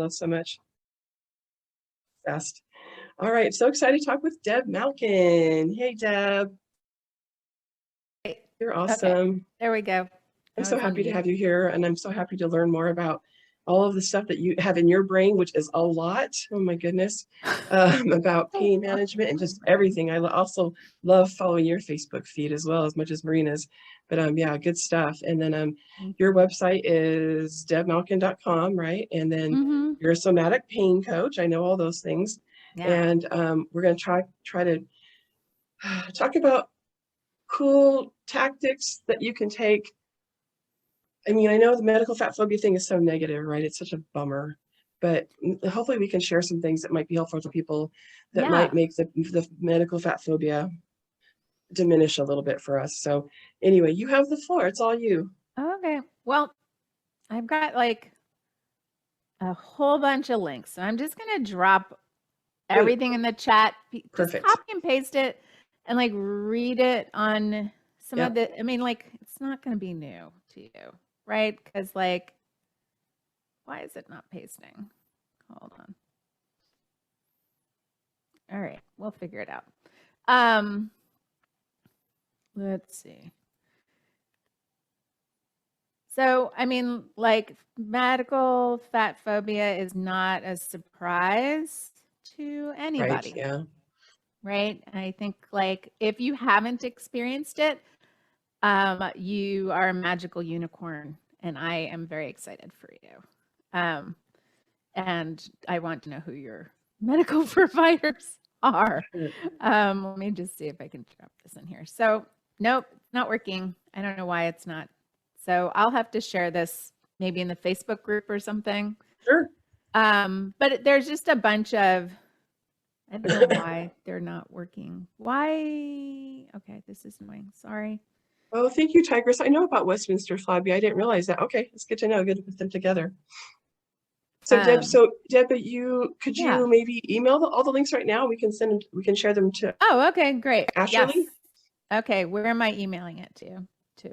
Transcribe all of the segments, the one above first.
both so much. Best. All right, so excited to talk with Deb Malkin. Hey, Deb. You're awesome. Okay. There we go. I'm so happy to have you here, and I'm so happy to learn more about all of the stuff that you have in your brain, which is a lot. Oh my goodness, about pain management and just everything. I also love following your Facebook feed as well, as much as Marina's. But yeah, good stuff. And then your website is debmalkin.com, right? And then you're a somatic pain coach. I know all those things. Yeah. And we're going to try to talk about cool tactics that you can take. I mean, I know the medical fat phobia thing is so negative, right? It's such a bummer, but hopefully we can share some things that might be helpful to people that might make the medical fat phobia diminish a little bit for us. So anyway, you have the floor. It's all you. Okay. Well, I've got like a whole bunch of links. So I'm just going to drop everything in the chat. Perfect. Just copy and paste it and like read it on some of the, I mean, like, it's not going to be new to you. Right? Because like, why is it not pasting? Hold on. All right, we'll figure it out. Let's see. So, I mean, like medical fat phobia is not a surprise to anybody. Right, yeah. Right? I think like if you haven't experienced it, you are a magical unicorn, and I am very excited for you. And I want to know who your medical providers are. Let me just see if I can drop this in here. So, nope, not working. I don't know why it's not. So I'll have to share this maybe in the Facebook group or something. Sure. But there's just a bunch of, I don't know why they're not working. Why? Okay, this is annoying. Sorry. Oh, thank you, Tigress. I know about Westminster phobia. I didn't realize that. Okay, it's good to know. Good to put them together. So Deb, could you maybe email all the links right now? We can send them. We can share them to. Oh, okay, great. Ashley. Yes. Okay, where am I emailing it to?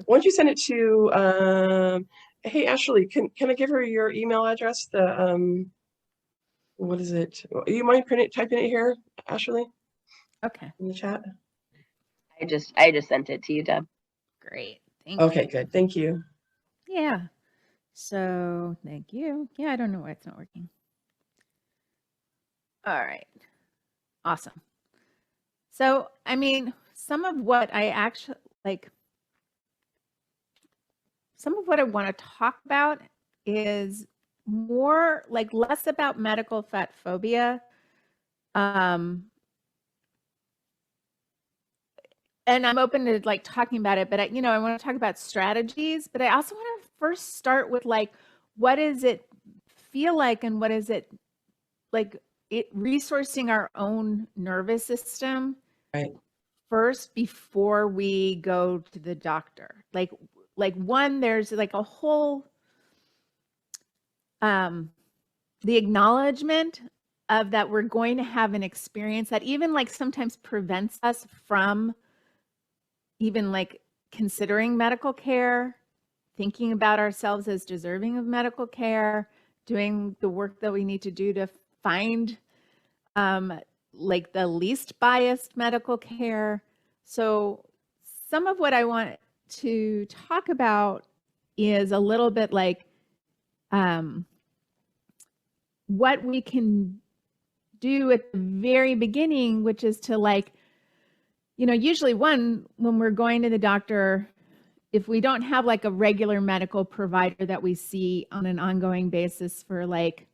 Why don't you send it to? Hey Ashley, can I give her your email address? The what is it? You mind typing it here, Ashley? Okay. In the chat. I just sent it to you, Deb. Great. Thank you. Okay, good. Thank you. Yeah. So thank you. Yeah, I don't know why it's not working. All right. Awesome. So, I mean, some of what I actually like, some of what I want to talk about is more like less about medical fat phobia. And I'm open to like talking about it, but I want to talk about strategies, but I also want to first start with like, what does it feel like? And what is it like resourcing our own nervous system first before we go to the doctor? Like one, there's like a whole, the acknowledgement of that we're going to have an experience that even like sometimes prevents us from even like considering medical care, thinking about ourselves as deserving of medical care, doing the work that we need to do to find like the least biased medical care. So some of what I want to talk about is a little bit like what we can do at the very beginning, which is to like, usually when we're going to the doctor, if we don't have like a regular medical provider that we see on an ongoing basis for like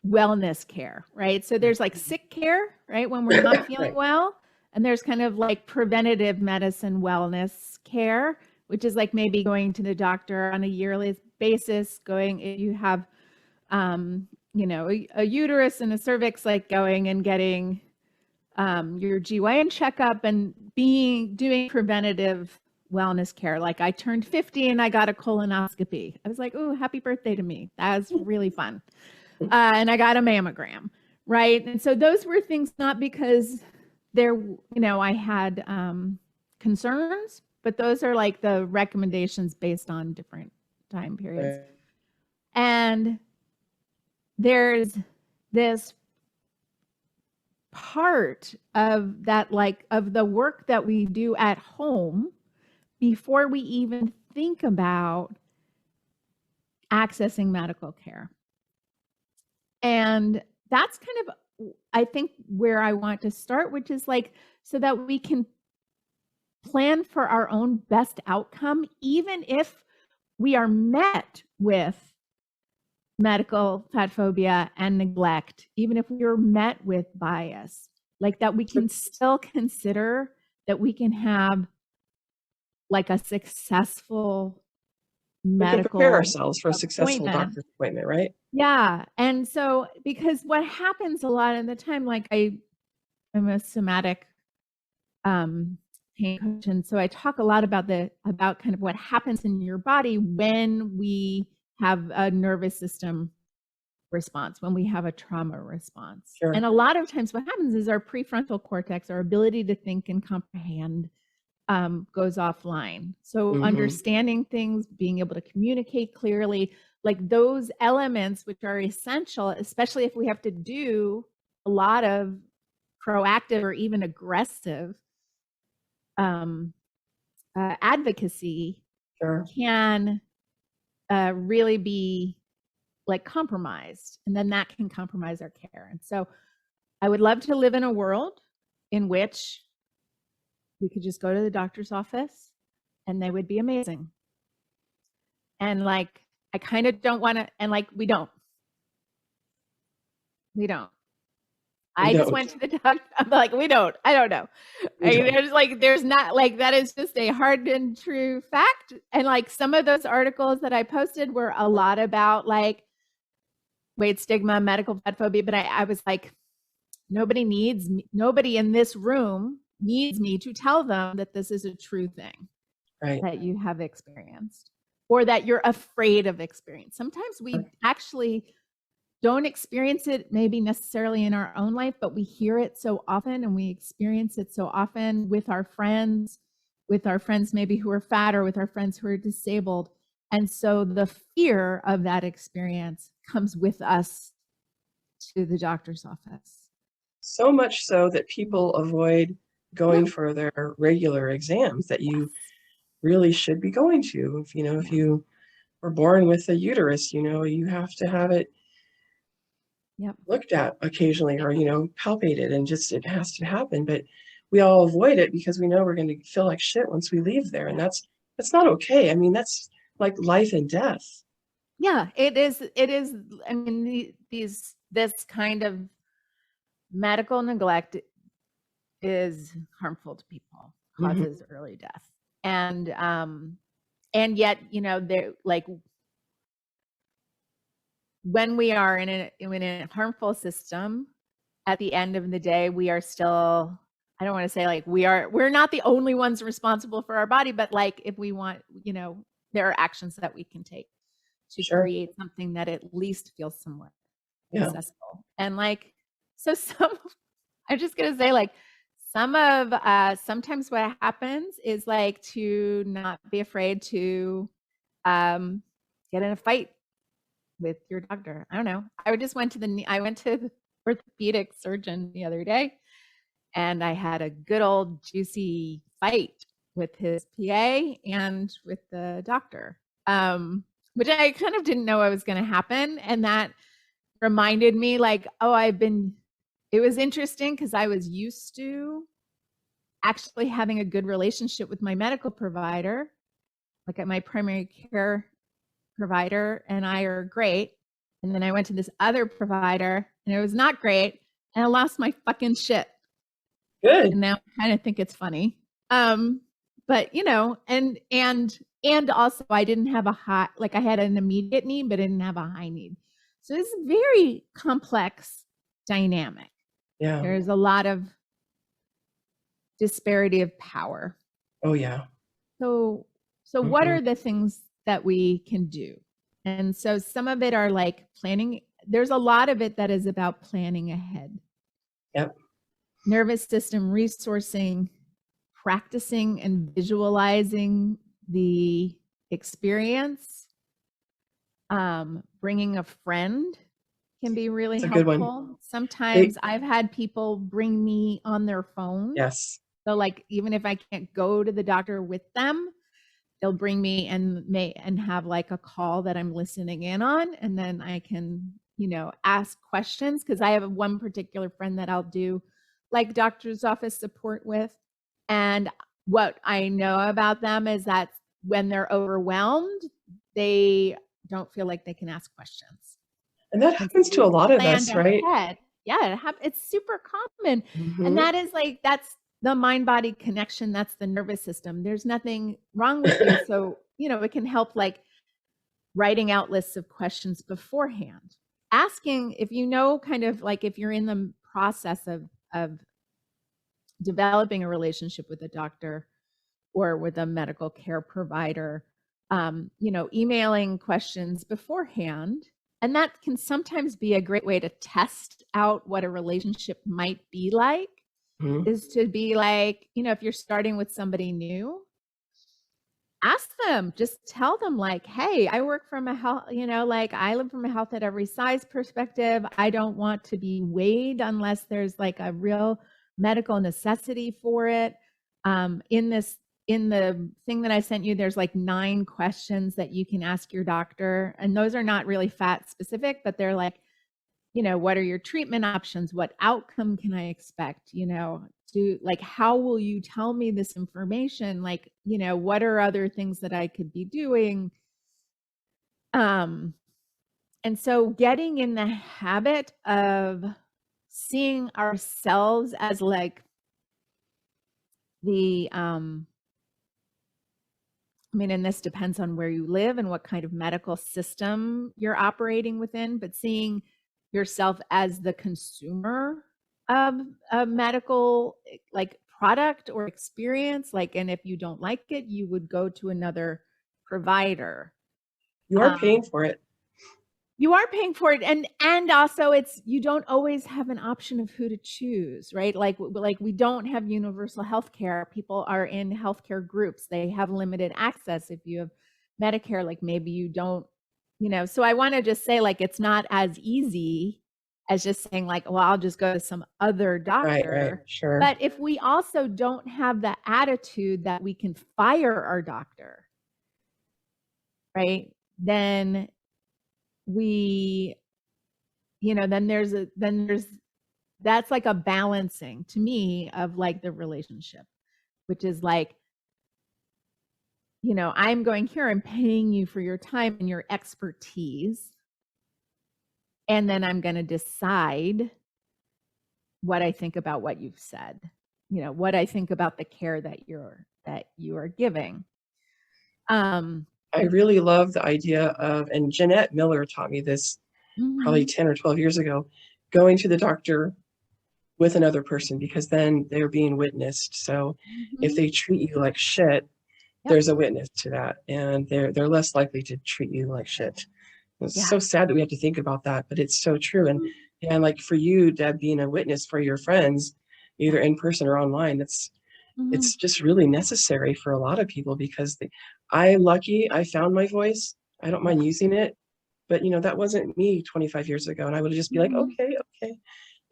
wellness care, right? So there's like sick care, right? When we're not feeling well, and there's kind of like preventative medicine wellness care, which is like maybe going to the doctor on a yearly basis, if you have, a uterus and a cervix, like going and getting your GYN checkup and doing preventative wellness care. Like I turned 50 and I got a colonoscopy. I was like, oh, happy birthday to me. That was really fun. And I got a mammogram, right? And so those were things not because I had concerns, but those are like the recommendations based on different time periods. And there's this part of that, like of the work that we do at home before we even think about accessing medical care. And that's kind of, I think, where I want to start, which is like, so that we can plan for our own best outcome, even if we are met with medical fat phobia and neglect, even if we are met with bias, like that we can still consider that we can have like a successful medical, we can prepare ourselves for a successful doctor's appointment, right? Yeah. And so, because what happens a lot of the time, like I'm a somatic pain coach, and so I talk a lot about kind of what happens in your body when we have a nervous system response, when we have a trauma response. Sure. And a lot of times what happens is our prefrontal cortex, our ability to think and comprehend, goes offline. So understanding things, being able to communicate clearly, like those elements which are essential, especially if we have to do a lot of proactive or even aggressive advocacy, Sure. can really be like compromised, and then that can compromise our care. And so I would love to live in a world in which we could just go to the doctor's office and they would be amazing. And like, I kind of don't want to, and like, we don't. I just went to the doctor. I'm like, we don't. I don't know. There's not like, that is just a hard and true fact. And like some of those articles that I posted were a lot about like weight stigma, medical fat phobia, but I was like, nobody in this room needs me to tell them that this is a true thing, right, that you have experienced or that you're afraid of experience. Sometimes we actually don't experience it maybe necessarily in our own life, but we hear it so often and we experience it so often with our friends maybe who are fat, or with our friends who are disabled. And so the fear of that experience comes with us to the doctor's office. So much so that people avoid going for their regular exams that you really should be going to. If you were born with a uterus, you have to have it looked at occasionally, or palpated, and just it has to happen. But we all avoid it because we know we're going to feel like shit once we leave there, and that's not okay. I mean, that's like life and death. Yeah, it is. I mean, this kind of medical neglect is harmful to people, causes early death, and yet they're like, when we are in a harmful system, at the end of the day, we are still, I don't want to say like we're not the only ones responsible for our body, but like if we want, there are actions that we can take to create something that at least feels somewhat accessible. And like, so I'm just going to say like, sometimes what happens is like to not be afraid to get in a fight with your doctor. I don't know. I went to the orthopedic surgeon the other day, and I had a good old juicy fight with his PA and with the doctor, which I kind of didn't know was going to happen. And that reminded me like, it was interesting because I was used to actually having a good relationship with my medical provider, like at my primary care provider, and I are great. And then I went to this other provider and it was not great, and I lost my fucking shit. Good. And now I kind of think it's funny. But and also I didn't have a high, like I had an immediate need, but I didn't have a high need. So it's a very complex dynamic. Yeah. There's a lot of disparity of power. Oh yeah. So what are the things that we can do? And so some of it are like planning. There's a lot of it that is about planning ahead. Yep. Nervous system resourcing, practicing and visualizing the experience, bringing a friend can be really It's a good one. helpful. Sometimes I've had people bring me on their phone. Yes. So like, even if I can't go to the doctor with them, they'll bring me and have like a call that I'm listening in on, and then I can, ask questions, because I have one particular friend that I'll do like doctor's office support with. And what I know about them is that when they're overwhelmed, they don't feel like they can ask questions. And that happens to a lot of us, right? Yeah, it's super common. And that is like, that's the mind-body connection. That's the nervous system. There's nothing wrong with you. So, it can help like writing out lists of questions beforehand. Asking, if kind of like if you're in the process of developing a relationship with a doctor or with a medical care provider, emailing questions beforehand. And that can sometimes be a great way to test out what a relationship might be like, is to be like, if you're starting with somebody new, ask them, just tell them like, hey, I work from a health, like I live from a health at every size perspective. I don't want to be weighed unless there's like a real medical necessity for it. In the thing that I sent you, there's like 9 questions that you can ask your doctor. And those are not really fat specific, but they're like, what are your treatment options? What outcome can I expect? How will you tell me this information? Like, what are other things that I could be doing? And so getting in the habit of seeing ourselves as like and this depends on where you live and what kind of medical system you're operating within, but seeing yourself as the consumer of a medical like product or experience, like, and if you don't like it, you would go to another provider. You are paying for it. You are paying for it. And also you don't always have an option of who to choose, right? Like we don't have universal health care. People are in healthcare groups. They have limited access. If you have Medicare, like maybe you don't, so I want to just say like, it's not as easy as just saying like, well, I'll just go to some other doctor. Right, sure. But if we also don't have the attitude that we can fire our doctor, right? Then that's like a balancing to me of like the relationship, which is like, I'm going here, I'm paying you for your time and your expertise. And then I'm going to decide what I think about what you've said, what I think about the care that you are giving. I really love the idea of, and Jeanette Miller taught me this probably 10 or 12 years ago, going to the doctor with another person, because then they're being witnessed. So if they treat you like shit, there's a witness to that, and they're less likely to treat you like shit. It's so sad that we have to think about that, but it's so true. And like for you, Deb, being a witness for your friends, either in person or online, it's just really necessary for a lot of people, because I found my voice. I don't mind using it, but that wasn't me 25 years ago. And I would just be like, okay.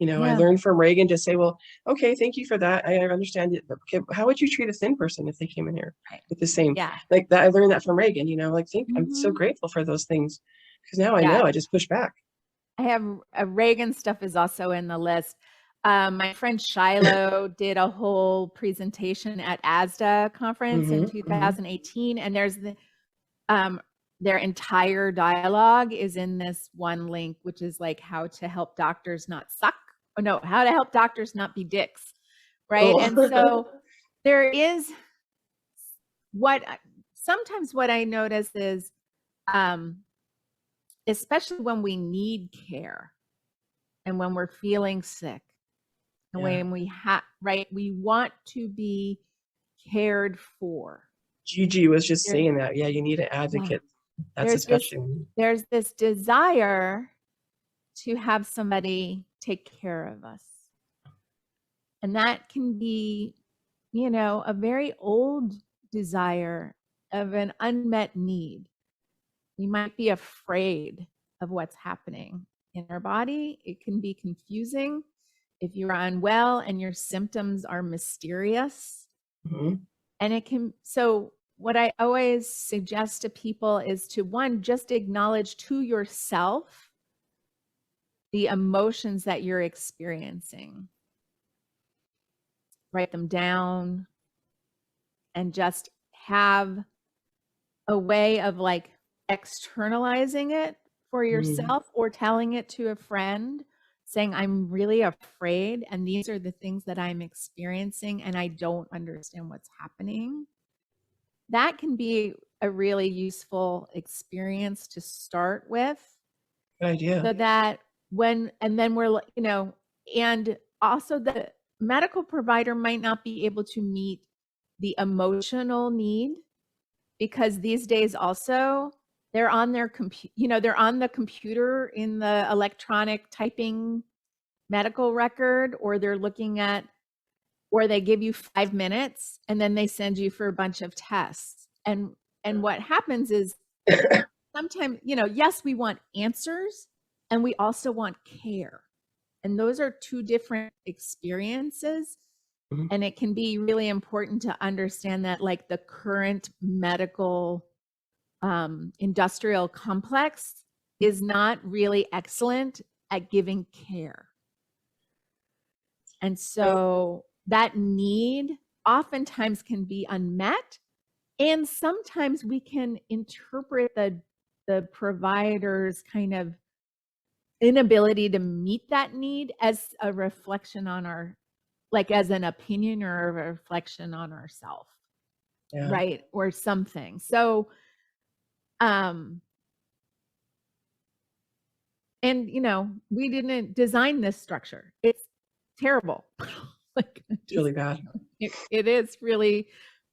I learned from Reagan to say, well, okay, thank you for that. I understand it. Okay, how would you treat a thin person if they came in here with the same, like that? I learned that from Reagan, I'm so grateful for those things, because now I know, I just push back. I have Reagan stuff is also in the list. My friend Shiloh did a whole presentation at ASDA conference in 2018, and there's their entire dialogue is in this one link, which is like how to help doctors not suck. Oh no, how to help doctors not be dicks, right? And so there is sometimes what I notice is, especially when we need care and when we're feeling sick, and when we we want to be cared for. Gigi was just saying that. Yeah, you need an advocate. That's especially. There's this desire to have somebody take care of us. And that can be, a very old desire of an unmet need. We might be afraid of what's happening in our body. It can be confusing if you're unwell and your symptoms are mysterious. Mhm. And it can, so what I always suggest to people is to, one, just acknowledge to yourself the emotions that you're experiencing. Write them down and just have a way of like externalizing it for yourself or telling it to a friend, saying, I'm really afraid and these are the things that I'm experiencing and I don't understand what's happening. That can be a really useful experience to start with. Good idea. So that and then we're, and also the medical provider might not be able to meet the emotional need, because these days also they're on their they're on the computer in the electronic typing medical record, or they're looking at, or they give you 5 minutes and then they send you for a bunch of tests. And what happens is sometimes, yes, we want answers and we also want care. And those are two different experiences. And it can be really important to understand that, like, the current medical industrial complex is not really excellent at giving care. And so that need oftentimes can be unmet. And sometimes we can interpret the provider's kind of inability to meet that need as a reflection on our, like as an opinion or a reflection on ourselves. Yeah. Right. Or something. So, and we didn't design this structure. It's terrible. Like, it's really bad. It is really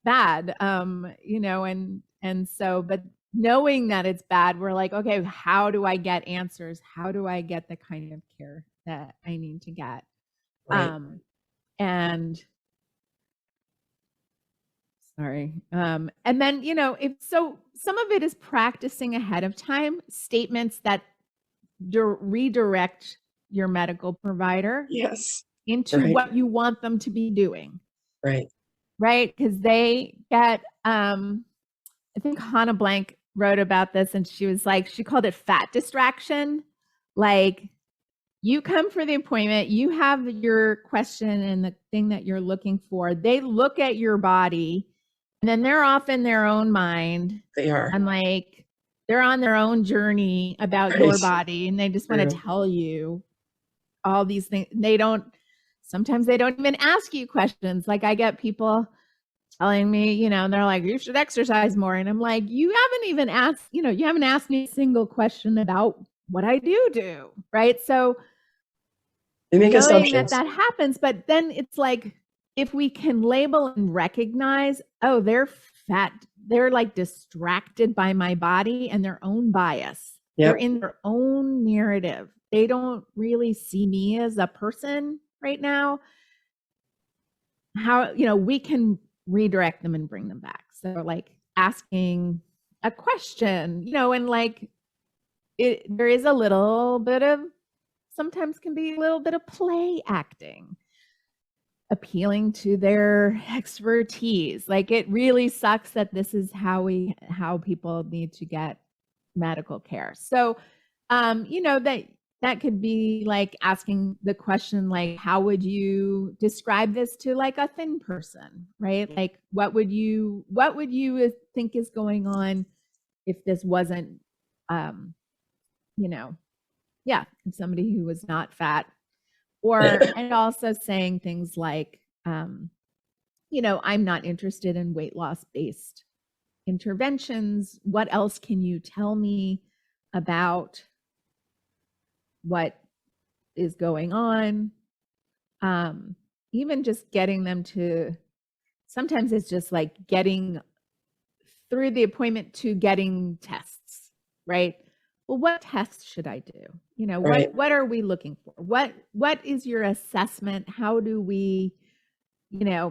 bad. And so, but knowing that it's bad, we're like, okay, how do I get answers? How do I get the kind of care that I need to get? Right. And then, if so, some of it is practicing ahead of time statements that redirect your medical provider. Yes. Into what you want them to be doing. Right. Right. Because they get, I think Hannah Blank wrote about this and she was like, she called it fat distraction. Like, you come for the appointment, you have your question and the thing that you're looking for. They look at your body and then they're off in their own mind. They are. And like, they're on their own journey about your body and they just want to tell you all these things. Sometimes they don't even ask you questions. Like, I get people telling me, and they're like, you should exercise more. And I'm like, you haven't even asked, you haven't asked me a single question about what I do. Right. So they make assumptions that happens, but then it's like, if we can label and recognize, oh, they're fat, they're like distracted by my body and their own bias. Yep. They're in their own narrative. They don't really see me as a person right now. How, we can redirect them and bring them back. So like asking a question, and like there is a little bit of, sometimes can be a little bit of play acting, appealing to their expertise. Like, it really sucks that this is how people need to get medical care. So, that could be like asking the question, like, how would you describe this to like a thin person, right? Like, what would you think is going on if this wasn't, if somebody who was not fat, or, and also saying things like, I'm not interested in weight loss based interventions. What else can you tell me about what is going on? Even just getting them to, sometimes it's just like getting through the appointment to getting tests, right? Well, what tests should I do? What are we looking for? What is your assessment? How do we,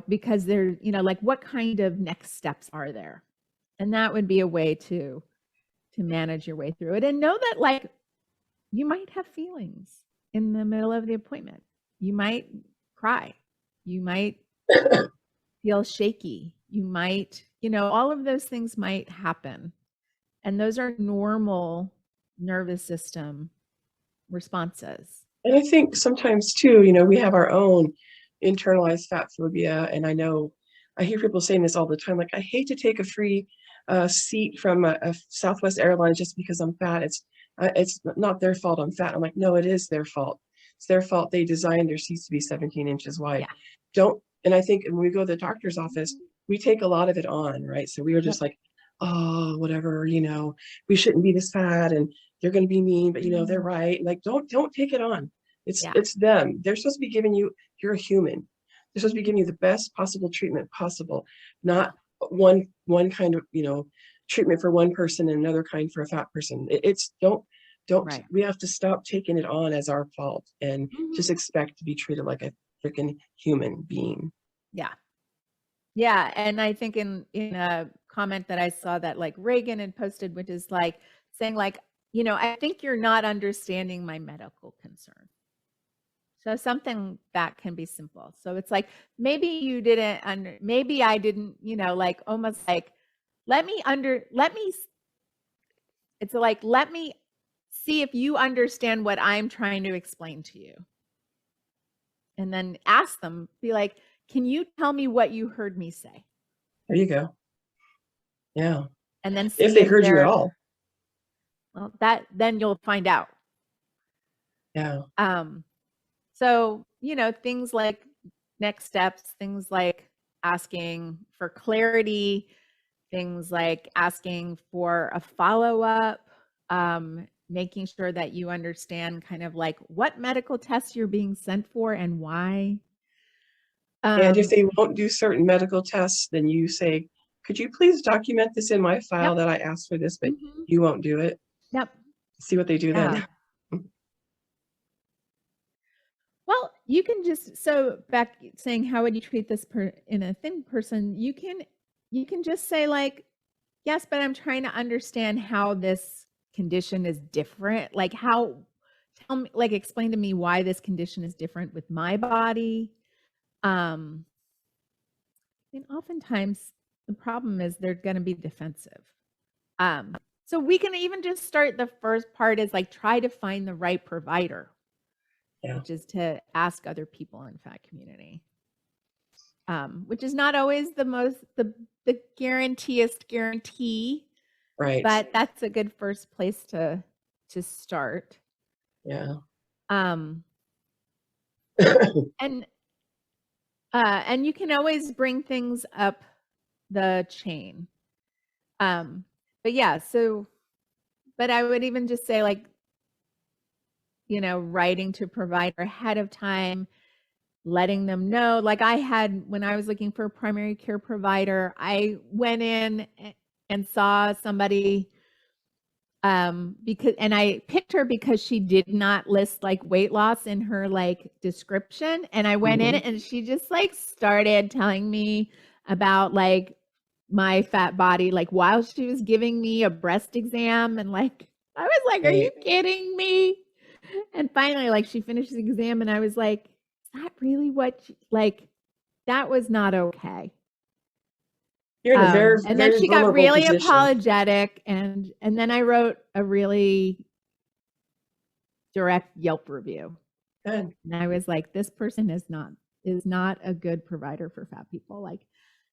because there, like, what kind of next steps are there? And that would be a way to manage your way through it. And know that, like, you might have feelings in the middle of the appointment. You might cry. You might feel shaky. You might, all of those things might happen. And those are normal nervous system responses. And I think sometimes too, we have our own internalized fat phobia. And I hear people saying this all the time, like, I hate to take a free seat from a Southwest Airlines just because I'm fat. It's not their fault I'm fat. I'm like, no, it is their fault. It's their fault. They designed their seats to be 17 inches wide. Yeah. And I think when we go to the doctor's office, we take a lot of it on, right? So we were just like, oh, whatever, we shouldn't be this fat and they're going to be mean, but they're right. Like, don't take it on. It's them. They're supposed to be giving you're a human. They're supposed to be giving you the best possible treatment possible, not one kind of, treatment for one person and another kind for a fat person. Right. We have to stop taking it on as our fault and just expect to be treated like a freaking human being. Yeah. Yeah. And I think in a comment that I saw that like Reagan had posted, which is like saying like, I think you're not understanding my medical concern. So something that can be simple. So it's like, maybe you didn't, maybe I didn't, like almost like, let me see if you understand what I'm trying to explain to you. And then ask them, be like, can you tell me what you heard me say? There you go. Yeah. And then see if they heard you at all. Well, then you'll find out. Yeah. So, things like next steps, things like asking for clarity, things like asking for a follow-up, making sure that you understand kind of like what medical tests you're being sent for and why. And if they won't do certain medical tests, then you say, could you please document this in my file that I asked for this, but you won't do it? Yep. See what they do then. Well, you can back saying, how would you treat this in a thin person? You can just say like, yes, but I'm trying to understand how this condition is different. Like explain to me why this condition is different with my body. And oftentimes the problem is they're going to be defensive. So we can even just start, the first part is like, try to find the right provider. Which is to ask other people in fat community, which is not always the guarantee, right? But that's a good first place to start. Yeah. And you can always bring things up the chain. But yeah, but I would even just say like, writing to provider ahead of time, letting them know. Like when I was looking for a primary care provider, I went in and saw somebody and I picked her because she did not list like weight loss in her like description. And I went in and she just like started telling me about like my fat body, like while she was giving me a breast exam. And like, I was like, are you kidding me? And finally, like she finished the exam and I was like, is that really what that was not okay. You're in a very, and then she got really position. Apologetic and then I wrote a really direct Yelp review. Good. And I was like, this person is not a good provider for fat people. Like,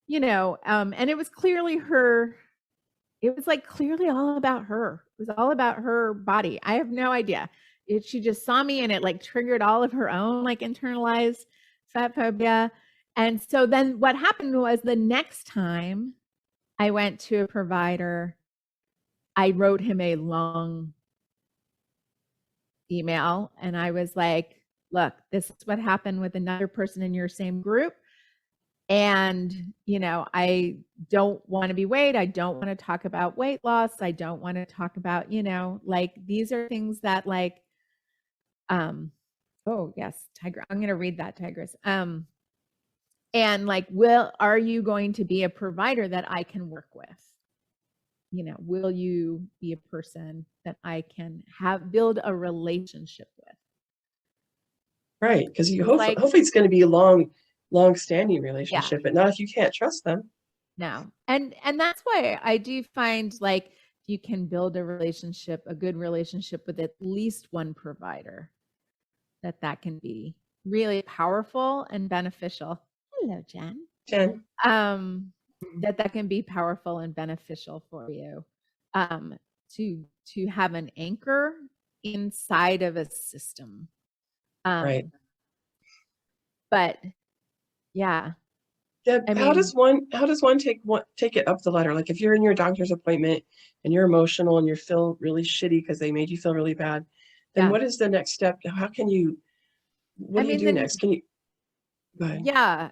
and it was clearly clearly all about her. It was all about her body. I have no idea. She just saw me and it like triggered all of her own like internalized fat phobia. And so then what happened was the next time I went to a provider, I wrote him a long email and I was like, look, this is what happened with another person in your same group. And, I don't want to be weighed. I don't want to talk about weight loss. I don't want to talk about, like these are things that like, oh yes, Tiger. I'm going to read that, Tigress. And like, are you going to be a provider that I can work with? will you be a person that I can build a relationship with? Right, because you Like, hopefully it's going to be a long-standing relationship, but not if you can't trust them. no. And that's why I do find like you can build a good relationship with at least one provider, that can be really powerful and beneficial. Hello, Jen. Jen. That can be powerful and beneficial for you, to have an anchor inside of a system. Right. But yeah. Deb, how does one take it up the ladder? Like if you're in your doctor's appointment and you're emotional and you feel really shitty because they made you feel really bad, then what is the next step? What do you do next? Can you go ahead? Yeah.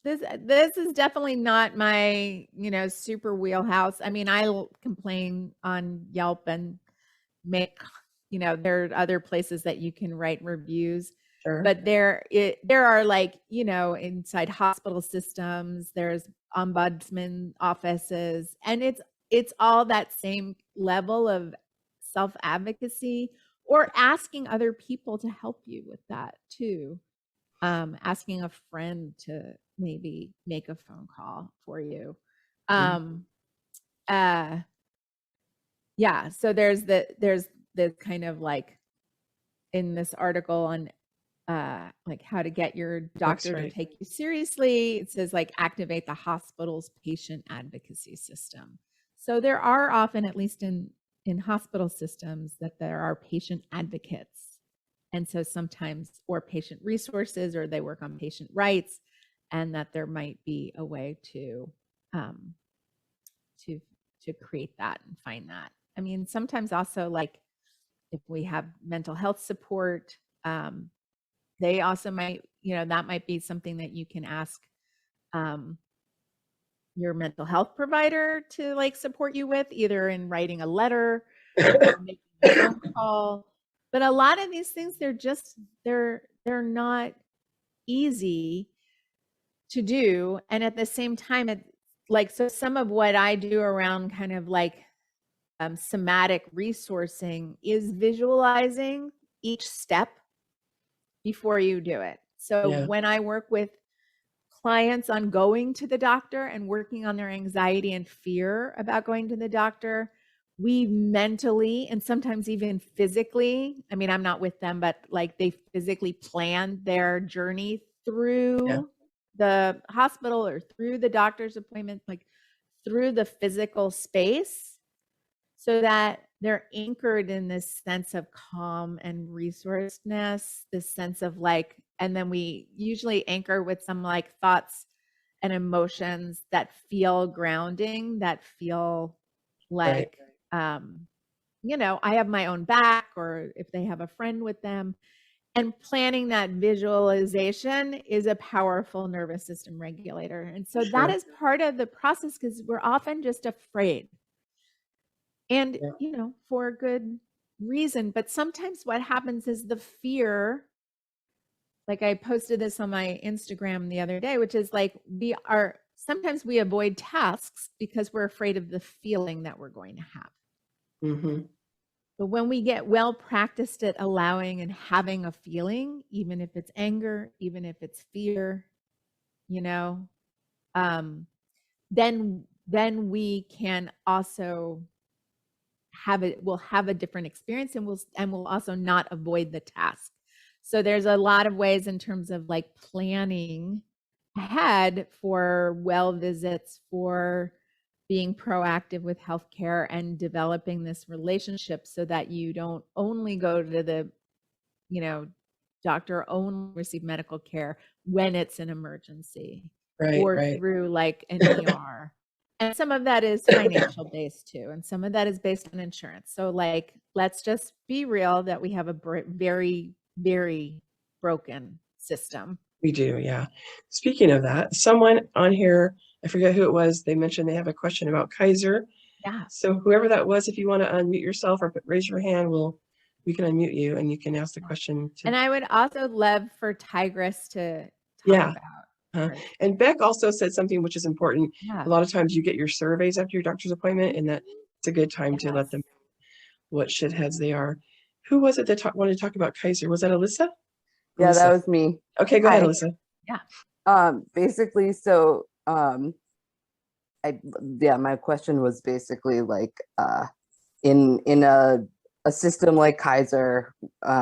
This is definitely not my, super wheelhouse. I'll complain on Yelp and make, there are other places that you can write reviews. Sure. But there are like, inside hospital systems, there's ombudsman offices, and it's all that same level of self-advocacy or asking other people to help you with that too. Asking a friend to maybe make a phone call for you. Yeah, so there's the kind of like in this article on like how to get your doctor to take you seriously. It says like activate the hospital's patient advocacy system. So there are often, at least in hospital systems, that there are patient advocates. And so sometimes, or patient resources, or they work on patient rights, and that there might be a way to create that and find that. Sometimes also like if we have mental health support, they also might, that might be something that you can ask your mental health provider to like support you with, either in writing a letter or making a phone call. But a lot of these things, they're not easy to do. And at the same time, so some of what I do around kind of like somatic resourcing is visualizing each step before you do it. So when I work with clients on going to the doctor and working on their anxiety and fear about going to the doctor, we mentally and sometimes even physically, I'm not with them, but like they physically plan their journey through the hospital or through the doctor's appointment, like through the physical space, so that they're anchored in this sense of calm and resourcefulness, this sense of like, and then we usually anchor with some like thoughts and emotions that feel grounding, that feel like, I have my own back, or if they have a friend with them. And planning that visualization is a powerful nervous system regulator. And so that is part of the process, because we're often just afraid. And, for good reason. But sometimes what happens is the fear, like I posted this on my Instagram the other day, which is like sometimes we avoid tasks because we're afraid of the feeling that we're going to have. Mm-hmm. But when we get well practiced at allowing and having a feeling, even if it's anger, even if it's fear, then we can also we'll have a different experience, and we'll also not avoid the task. So there's a lot of ways in terms of like planning ahead for well visits, for being proactive with healthcare and developing this relationship, so that you don't only go to the, doctor, only receive medical care when it's an emergency, or through like an ER. And some of that is financial based too. And some of that is based on insurance. So like, let's just be real that we have a very, very broken system. We do, yeah. Speaking of that, someone on here, I forget who it was, they mentioned they have a question about Kaiser. Yeah. So whoever that was, if you want to unmute yourself or raise your hand, we can unmute you and you can ask the question. And I would also love for Tigress to talk about Right. And Beck also said something which is important. Yeah. A lot of times you get your surveys after your doctor's appointment, and that it's a good time to let them know what shitheads they are. Who was it that wanted to talk about Kaiser? Was that Alyssa? Yeah, that Alyssa. was me. Okay, go ahead, Hi. Alyssa. Basically, so my question was basically like in a system like Kaiser,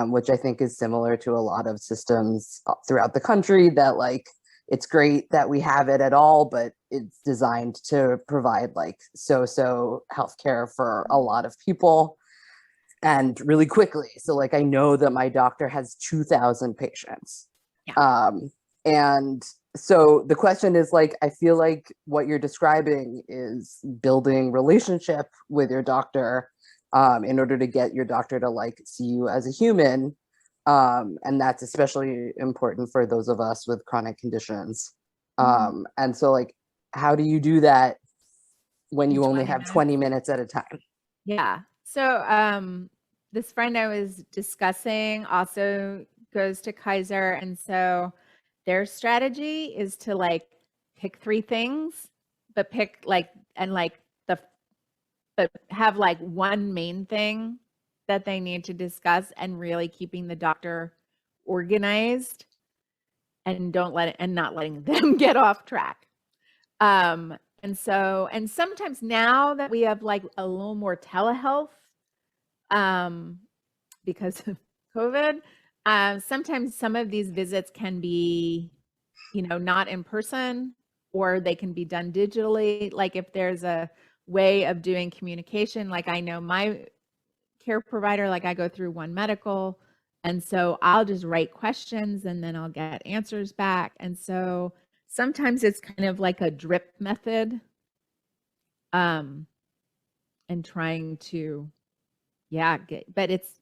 which I think is similar to a lot of systems throughout the country, that like it's great that we have it at all, but it's designed to provide like so healthcare for a lot of people and really quickly. So like I know that my doctor has 2,000 patients. Yeah. And so the question is like, I feel like what you're describing is building relationship with your doctor in order to get your doctor to like see you as a human. And that's especially important for those of us with chronic conditions. And so like, how do you do that when you only have 20 minutes at a time? Yeah. So this friend I was discussing also goes to Kaiser, and so their strategy is to like pick 3 things, but pick like but have like one main thing that they need to discuss, and really keeping the doctor organized and not letting them get off track. And sometimes now that we have like a little more telehealth, because of COVID, sometimes some of these visits can be, not in person, or they can be done digitally. Like if there's a way of doing communication, like I know my care provider, like I go through One Medical, and so I'll just write questions and then I'll get answers back. And so sometimes it's kind of like a drip method, and trying to, but it's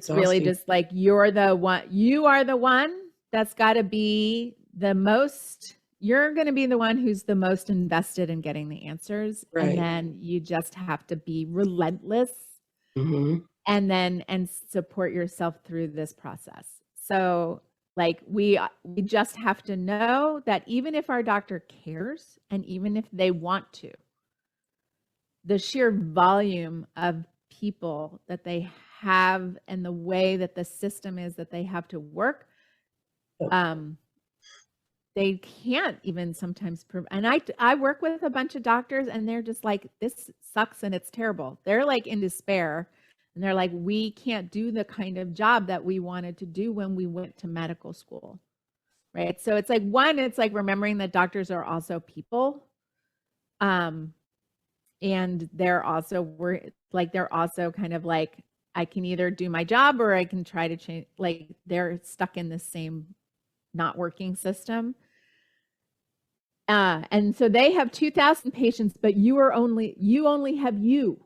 really just like you are the one that's got to be the most, you're going to be the one who's the most invested in getting the answers. Right. And then you just have to be relentless, and support yourself through this process. So like we just have to know that even if our doctor cares, and even if they want to, the sheer volume of people that they have and the way that the system is that they have to work, they can't even sometimes and I work with a bunch of doctors, and they're just like, this sucks and it's terrible. They're like in despair, and they're like, we can't do the kind of job that we wanted to do when we went to medical school, right? So it's like, it's like remembering that doctors are also people, and they're also kind of like, I can either do my job or I can try to change. Like they're stuck in the same not working system. And so they have 2,000 patients, but you only have you.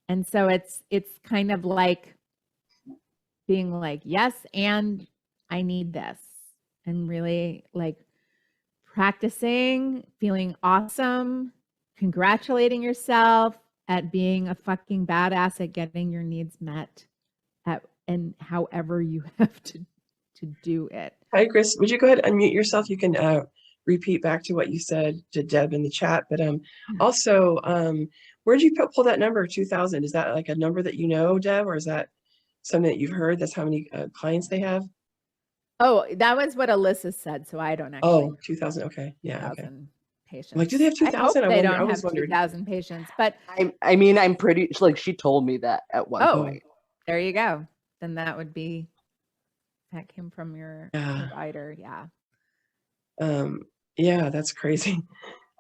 And so it's kind of like being like, yes, and I need this, and really like practicing, feeling awesome, congratulating yourself at being a fucking badass at getting your needs met, and however you have to do it. Hi, Chris. Would you go ahead and unmute yourself? You can repeat back to what you said to Deb in the chat. But also, where did you pull that number 2,000? Is that like a number that you know, Deb, or is that something that you've heard? That's how many clients they have? Oh, that was what Alyssa said. So I don't actually. 2,000. Okay. Yeah. 2,000 patients. Like, do they have 2,000? I hope they don't have 2,000 patients, but I mean, I'm pretty like she told me that at one point. There you go. Then that came from your provider. Yeah. Yeah, that's crazy.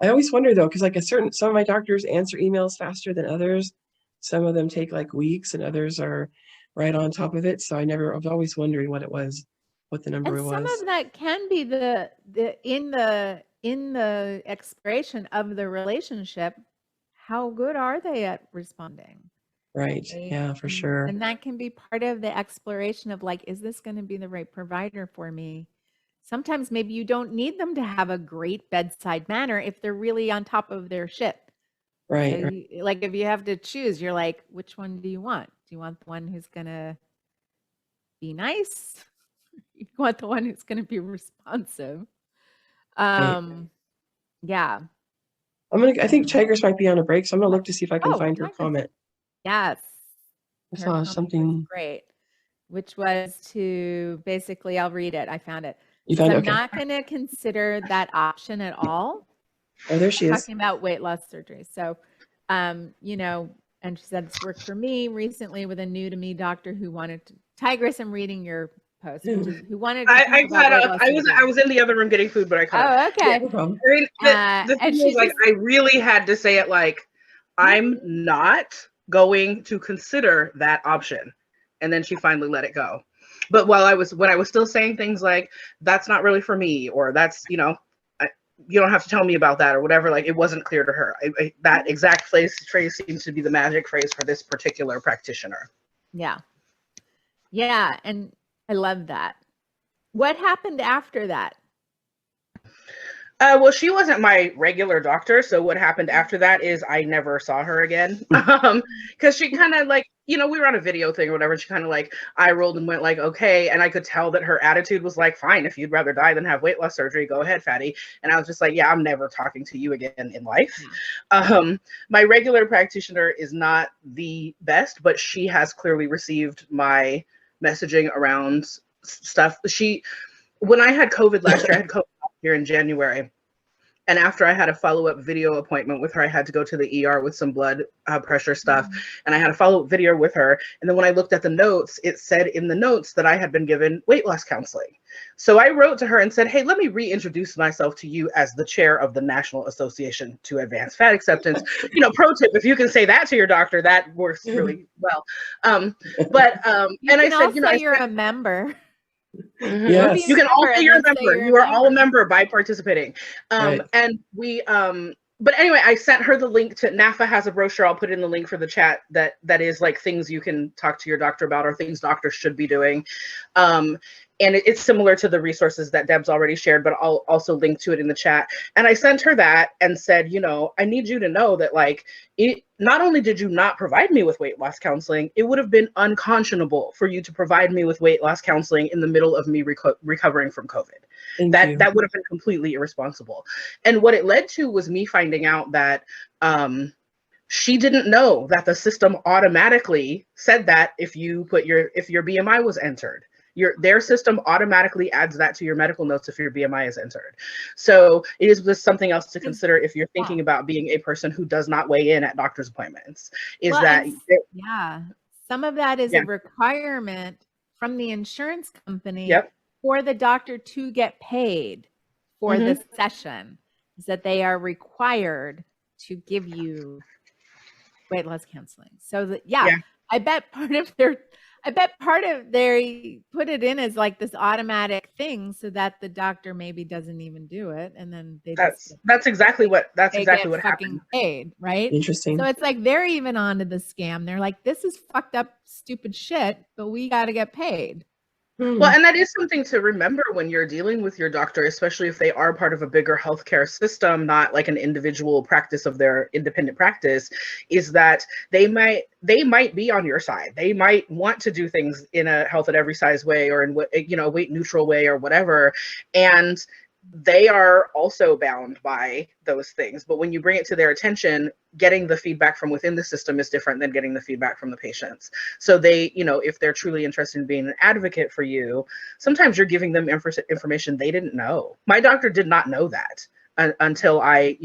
I always wonder though, because like some of my doctors answer emails faster than others. Some of them take like weeks, and others are right on top of it. So I was always wondering what the number was. And some of that can be in the expiration of the relationship. How good are they at responding? Right. Yeah, for sure. And that can be part of the exploration of like, is this going to be the right provider for me? Sometimes maybe you don't need them to have a great bedside manner if they're really on top of their shit. Right. So like if you have to choose, you're like, which one do you want? Do you want the one who's going to be nice. You want the one who's going to be responsive. Yeah. I think Tigris might be on a break, so I'm gonna look to see if I can find her Tigris. comment. Yes. I Her saw comment was something. great, which was to basically, I'll read it. I found it. You found it? I'm Okay. not going to consider that option at all. Oh, there she is. Talking about weight loss surgery. So, you know, and she said it's worked for me recently with a new to me doctor who wanted to. Tigris, I'm reading your post, which is who wanted to talk I about caught weight up. loss I surgery. was in the other room getting food, but I caught up. Oh, okay. No problem. I mean, the And thing she was, like, just- I really had to say it like, I'm not going to consider that option. And then she finally let it go. But when I was still saying things like, that's not really for me, or that's, you know, you don't have to tell me about that, or whatever, like, it wasn't clear to her. That exact phrase seems to be the magic phrase for this particular practitioner. Yeah. Yeah. And I love that. What happened after that? Well, she wasn't my regular doctor, so what happened after that is I never saw her again. Because she kind of like, you know, we were on a video thing or whatever, and she kind of like eye rolled and went like, okay, and I could tell that her attitude was like, fine, if you'd rather die than have weight loss surgery, go ahead, fatty. And I was just like, yeah, I'm never talking to you again in life. My regular practitioner is not the best, but she has clearly received my messaging around stuff. When I had COVID last year, I had COVID here in January. And after I had a follow-up video appointment with her, I had to go to the ER with some blood pressure stuff. And I had a follow-up video with her. And then when I looked at the notes, it said in the notes that I had been given weight loss counseling. So I wrote to her and said, hey, let me reintroduce myself to you as the chair of the National Association to Advance Fat Acceptance. You know, pro tip, if you can say that to your doctor, that works really well. And I said, you know, you're a member. Yes. You can all say you're a member. You are all a member by participating. Right. And we, but anyway, I sent her the link to NAFA has a brochure. I'll put in the link for the chat that is like things you can talk to your doctor about, or things doctors should be doing. And it's similar to the resources that Deb's already shared, but I'll also link to it in the chat. And I sent her that and said, you know, I need you to know that, like, not only did you not provide me with weight loss counseling, it would have been unconscionable for you to provide me with weight loss counseling in the middle of me recovering from COVID. That would have been completely irresponsible. And what it led to was me finding out that she didn't know that the system automatically said that if your BMI was entered. Their system automatically adds that to your medical notes if your BMI is entered. So it is just something else to consider if you're thinking about being a person who does not weigh in at doctor's appointments. Some of that is a requirement from the insurance company for the doctor to get paid for the session, is that they are required to give you weight loss counseling. So I bet part of they put it in as like this automatic thing so that the doctor maybe doesn't even do it, and then that's exactly what happened. Paid, right? Interesting. So it's like they're even onto the scam. They're like, this is fucked up, stupid shit, but we got to get paid. Well, and that is something to remember when you're dealing with your doctor, especially if they are part of a bigger healthcare system, not like an individual practice of their independent practice, is that they might be on your side. They might want to do things in a health at every size way, or in weight neutral way, or whatever. And they are also bound by those things. But when you bring it to their attention, getting the feedback from within the system is different than getting the feedback from the patients. So they, you know, if they're truly interested in being an advocate for you, sometimes you're giving them information they didn't know. My doctor did not know that until I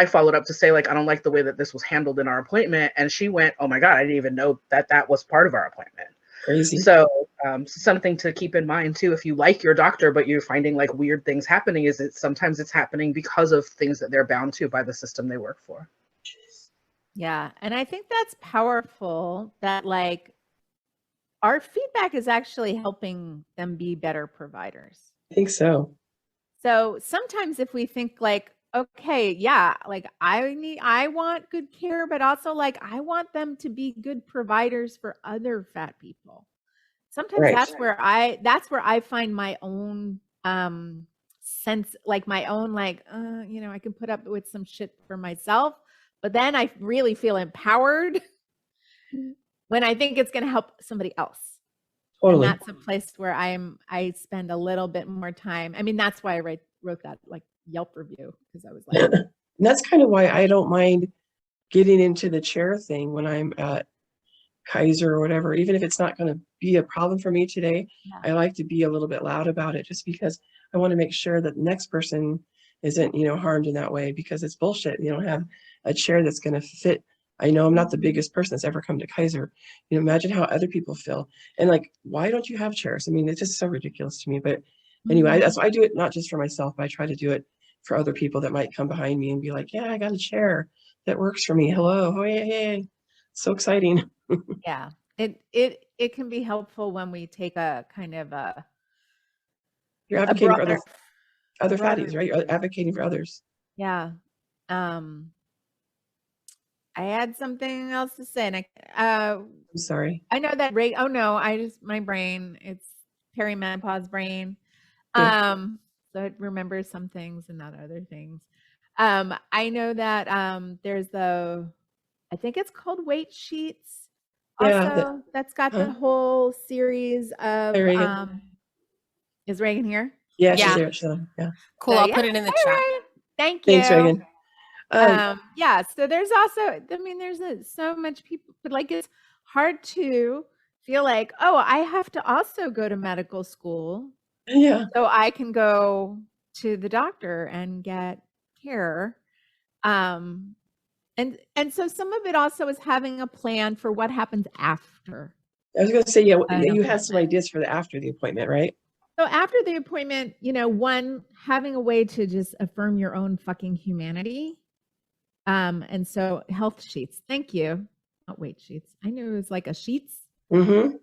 followed up to say, like, I don't like the way that this was handled in our appointment. And she went, oh my God, I didn't even know that was part of our appointment. Crazy. So something to keep in mind too, if you like your doctor, but you're finding like weird things happening, is that sometimes it's happening because of things that they're bound to by the system they work for. Yeah. And I think that's powerful, that like our feedback is actually helping them be better providers. I think so. So sometimes if we think like, okay, yeah, like I want good care, but also like I want them to be good providers for other fat people. Sometimes that's where I find my own sense, like my own, like, you know, I can put up with some shit for myself, but then I really feel empowered when I think it's going to help somebody else. Totally. And that's a place where I spend a little bit more time. I mean, that's why I wrote that like Yelp review, because I was like, And that's kind of why I don't mind getting into the chair thing when I'm at Kaiser or whatever, even if it's not going to be a problem for me today. yeah. I like to be a little bit loud about it just because I want to make sure that the next person isn't, harmed in that way, because it's bullshit. You don't have a chair that's going to fit. I know I'm not the biggest person that's ever come to Kaiser. Imagine how other people feel. And like, why don't you have chairs? I mean, it's just so ridiculous to me. But anyway, that's why I do it not just for myself, but I try to do it for other people that might come behind me and be like, yeah, I got a chair that works for me. Hello. Oh, hey. So exciting. Yeah. It can be helpful when we take a kind of You're advocating for broader, other broader fatties, right? You're advocating for others. yeah. I had something else to say, and I'm sorry. I know that oh no, my brain, it's perimenopause brain. Yeah. So it remembers some things and not other things. I know that there's I think it's called Weight Sheets. Yeah. That's got the whole series of Hi, Reagan. Is Reagan here? Yeah, Yeah. she's there. She's on. Yeah. Cool. I'll put it in the chat. Right. Thank you. Thanks, Reagan. Yeah, so there's also, I mean, there's so much people, but like it's hard to feel like, oh, I have to also go to medical school Yeah. so I can go to the doctor and get care. And so some of it also is having a plan for what happens after. I was going to say, you had some ideas for after the appointment, right? So after the appointment, one, having a way to just affirm your own fucking humanity. And so health sheets. Thank you. Not weight sheets. I knew it was like a sheets. Mm-hmm.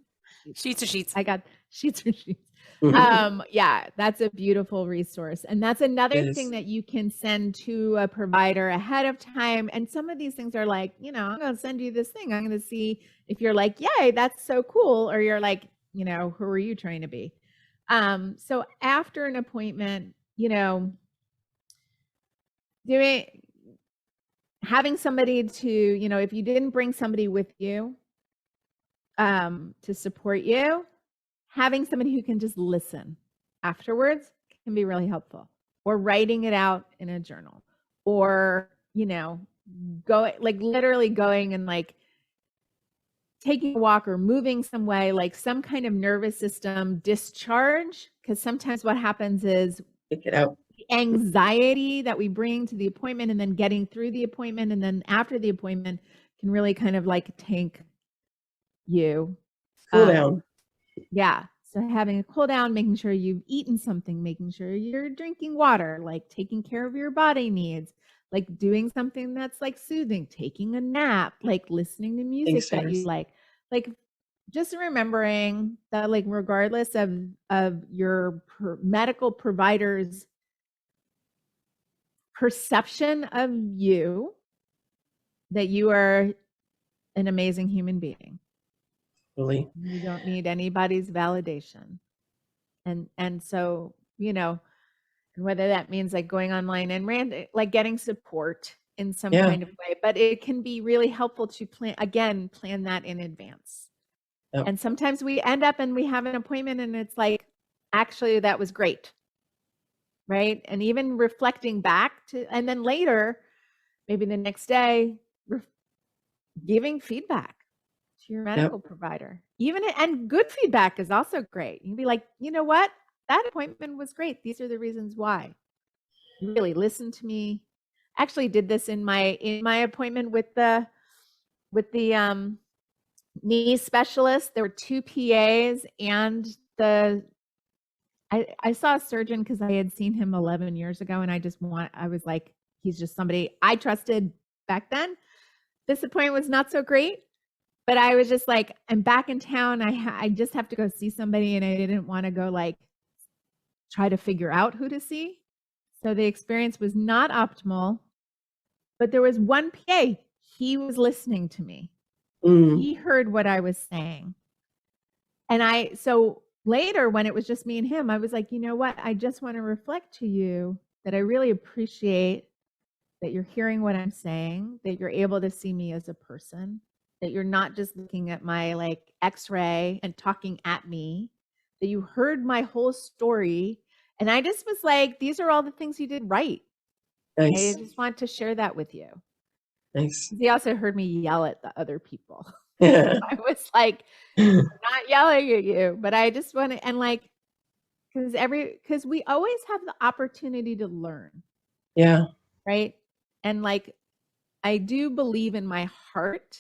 Sheets or sheets. I got sheets or sheets. Mm-hmm. Yeah, that's a beautiful resource. And that's another thing that you can send to a provider ahead of time. And some of these things are like, I'm going to send you this thing. I'm going to see if you're like, yay, that's so cool. Or you're like, who are you trying to be? So after an appointment, having somebody to, if you didn't bring somebody with you to support you, having somebody who can just listen afterwards can be really helpful. Or writing it out in a journal, or literally going and like taking a walk or moving some way, like some kind of nervous system discharge. Because sometimes what happens is take it out. The anxiety that we bring to the appointment and then getting through the appointment and then after the appointment can really kind of like tank you. Cool down. Yeah. So having a cool down, making sure you've eaten something, making sure you're drinking water, like taking care of your body needs, like doing something that's like soothing, taking a nap, like listening to music that you like just remembering that like regardless of your medical provider's perception of you, that you are an amazing human being. Really. You don't need anybody's validation. And so, and whether that means like going online and like getting support in some kind of way, but it can be really helpful to plan that in advance. Yep. And sometimes we end up and we have an appointment and it's like, actually, that was great. Right. And even reflecting back and then later, maybe the next day, giving feedback to your medical provider, and good feedback is also great. You can be like, you know what? That appointment was great. These are the reasons why. You really listened to me. Actually did this in my appointment with the knee specialist. There were 2 PAs and I saw a surgeon because I had seen him 11 years ago, and I was like, he's just somebody I trusted back then. This appointment was not so great, but I was just like, I'm back in town. I just have to go see somebody, and I didn't want to go like try to figure out who to see. So the experience was not optimal, but there was one PA. He was listening to me. He heard what I was saying. And so later when it was just me and him, I was like, you know what? I just want to reflect to you that I really appreciate that you're hearing what I'm saying, that you're able to see me as a person. that you're not just looking at my like x-ray and talking at me, that you heard my whole story. And I just was like, these are all the things you did right. Nice. I just want to share that with you. Nice. He also heard me yell at the other people. Yeah. I was like, I'm not yelling at you, but I just want to, and like, because we always have the opportunity to learn. Yeah. Right. And like, I do believe in my heart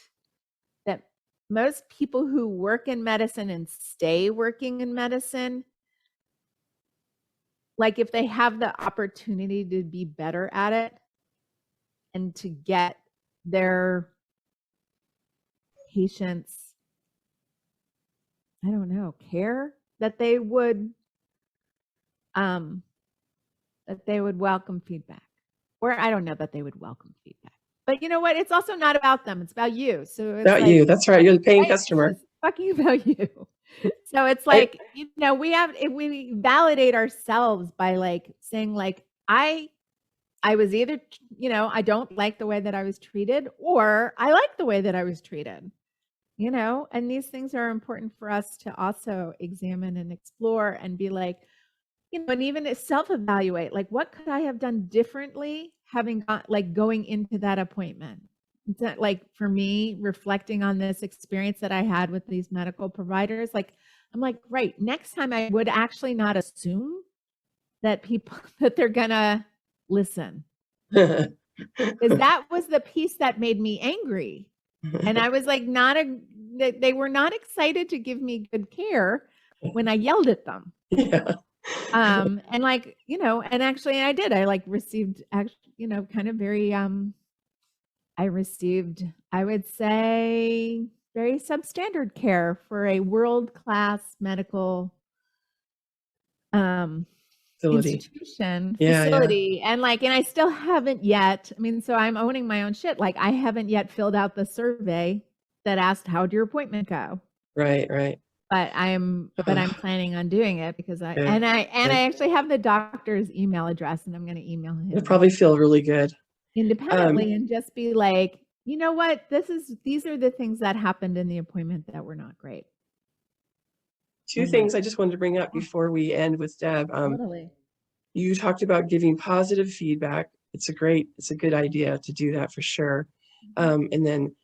that most people who work in medicine and stay working in medicine, like if they have the opportunity to be better at it and to get their patients, I don't know, care, that they would welcome feedback. Or I don't know that they would welcome feedback. But you know what? It's also not about them. It's about you. So it's About like, you. That's right. You're the paying right? customer. It's fucking about you. So it's like, you know, if we validate ourselves by like saying like, I was either, you know, I don't like the way that I was treated, or I like the way that I was treated, you know, and these things are important for us to also examine and explore and be like, you know, and even self-evaluate, like what could I have done differently having got like going into that appointment? That, like for me, reflecting on this experience that I had with these medical providers, like I'm like, right, next time I would actually not assume that people that they're gonna listen. Because that was the piece that made me angry. And I was like, they were not excited to give me good care when I yelled at them. Yeah. And like, you know, and actually I did. I like received actually, you know, kind of very I received, I would say, very substandard care for a world-class medical Facility. institution, Yeah, facility. And like, and I still haven't yet, I mean, so I'm owning my own shit. Like I haven't yet filled out the survey that asked, how'd your appointment go? Right, right. But I'm planning on doing it because I actually have the doctor's email address, and I'm going to email him. It'll probably feel really good. Independently and just be like, you know what, these are the things that happened in the appointment that were not great. Two things I just wanted to bring up before we end with Deb. Totally. You talked about giving positive feedback. It's a good idea to do that for sure. And then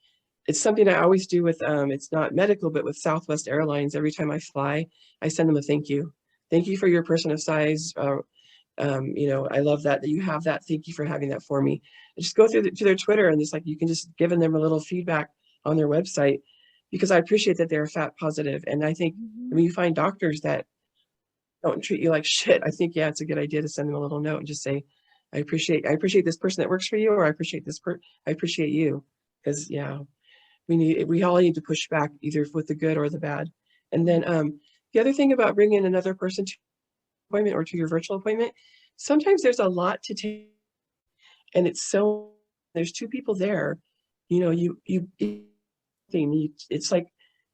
it's something I always do with, it's not medical, but with Southwest Airlines. Every time I fly, I send them a thank you. Thank you for your person of size. You know, I love that you have that. Thank you for having that for me. And just go to their Twitter, and just like, you can just give them a little feedback on their website, because I appreciate that they're fat positive. And I think when you find doctors that don't treat you like shit, I think, yeah, it's a good idea to send them a little note and just say, I appreciate this person that works for you, or I appreciate you. Because yeah, we all need to push back, either with the good or the bad. And then the other thing about bringing another person to your appointment or to your virtual appointment, sometimes there's a lot to take, and there's two people there, you know, it's like,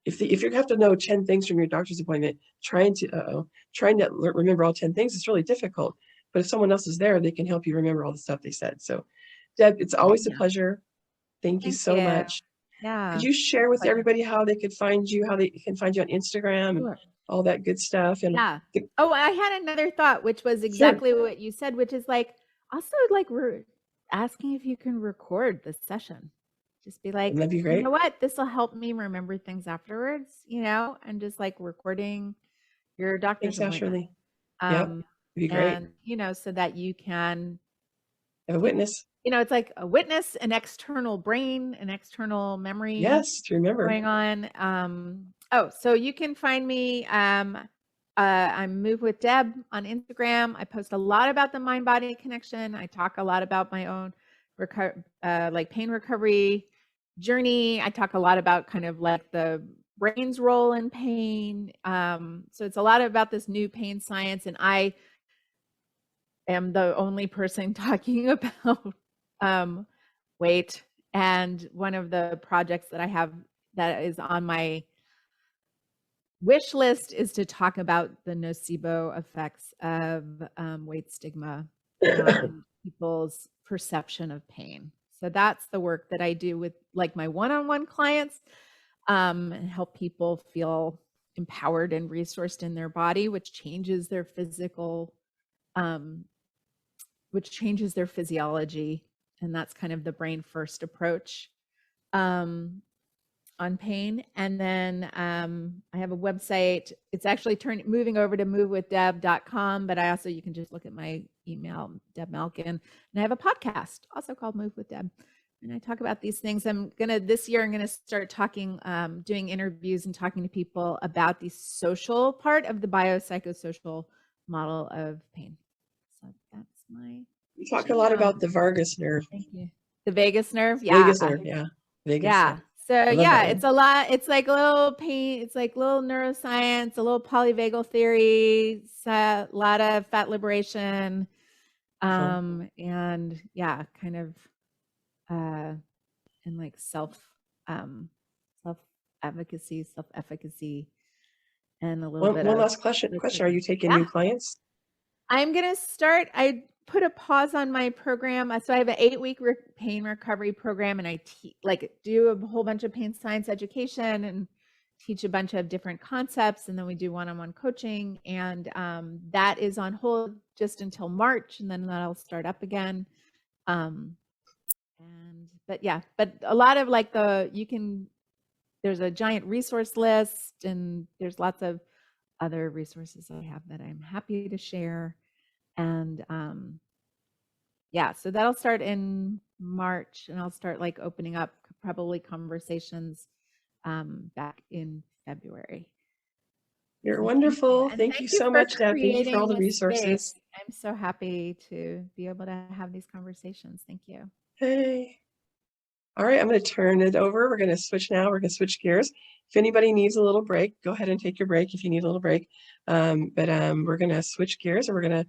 if you have to know 10 things from your doctor's appointment, trying to remember all 10 things is really difficult. But if someone else is there, they can help you remember all the stuff they said. So Deb, it's always a pleasure. Thank you so much. Yeah. Could you share with everybody how they could find you, how they can find you on Instagram, and all that good stuff? And yeah. Oh, I had another thought, which was exactly what you said, which is like, also like, we're asking if you can record this session. Just be like, that'd be great. You know what, this will help me remember things afterwards, you know, and just like recording your doctor's appointment. Yep, be great. And, you know, so that you can have a witness. You know, it's like a witness, an external brain, an external memory. Yes, to remember. Going on. So you can find me. I'm Move with Deb on Instagram. I post a lot about the mind-body connection. I talk a lot about my own like pain recovery journey. I talk a lot about kind of like the brain's role in pain. So it's a lot about this new pain science, and I am the only person talking about weight. And one of the projects that I have that is on my wish list is to talk about the nocebo effects of weight stigma on people's perception of pain. So that's the work that I do with like my one-on-one clients, and help people feel empowered and resourced in their body, which changes their physical, which changes their physiology. And that's kind of the brain first approach on pain. And then I have a website. It's actually moving over to movewithdeb.com, but you can just look at my email, Deb Malkin. And I have a podcast also called Move with Deb. And I talk about these things. This year, I'm going to start talking, doing interviews and talking to people about the social part of the biopsychosocial model of pain. So that's my. You talk a lot about the vagus nerve. Thank you. The vagus nerve. Yeah. Vagus nerve. Yeah. Vagus nerve. So yeah, it's a lot. It's like a little pain. It's like little neuroscience, a little polyvagal theory, a lot of fat liberation, and yeah, kind of, and like self-efficacy, and a little bit. One last question. Are you taking new clients? I'm gonna start. I put a pause on my program. So I have an 8-week pain recovery program, and I do a whole bunch of pain science education and teach a bunch of different concepts, and then we do one-on-one coaching, and that is on hold just until March, and then that'll start up again. But a lot of like there's a giant resource list, and there's lots of other resources I have that I'm happy to share. And so that'll start in March, and I'll start like opening up probably conversations back in February. You're wonderful. Thank you so much, Deb. Thank you for all the resources. I'm so happy to be able to have these conversations. Thank you. Hey. All right, I'm going to turn it over. We're going to switch now. We're going to switch gears. If anybody needs a little break, go ahead and take your break if you need a little break. But we're going to switch gears, and we're going to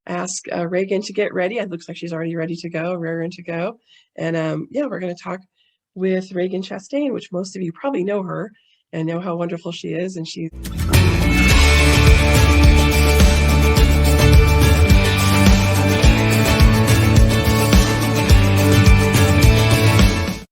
ask Reagan to get ready. It looks like she's already ready to go, raring to go. And we're going to talk with Reagan Chastain, which most of you probably know her and know how wonderful she is. And she's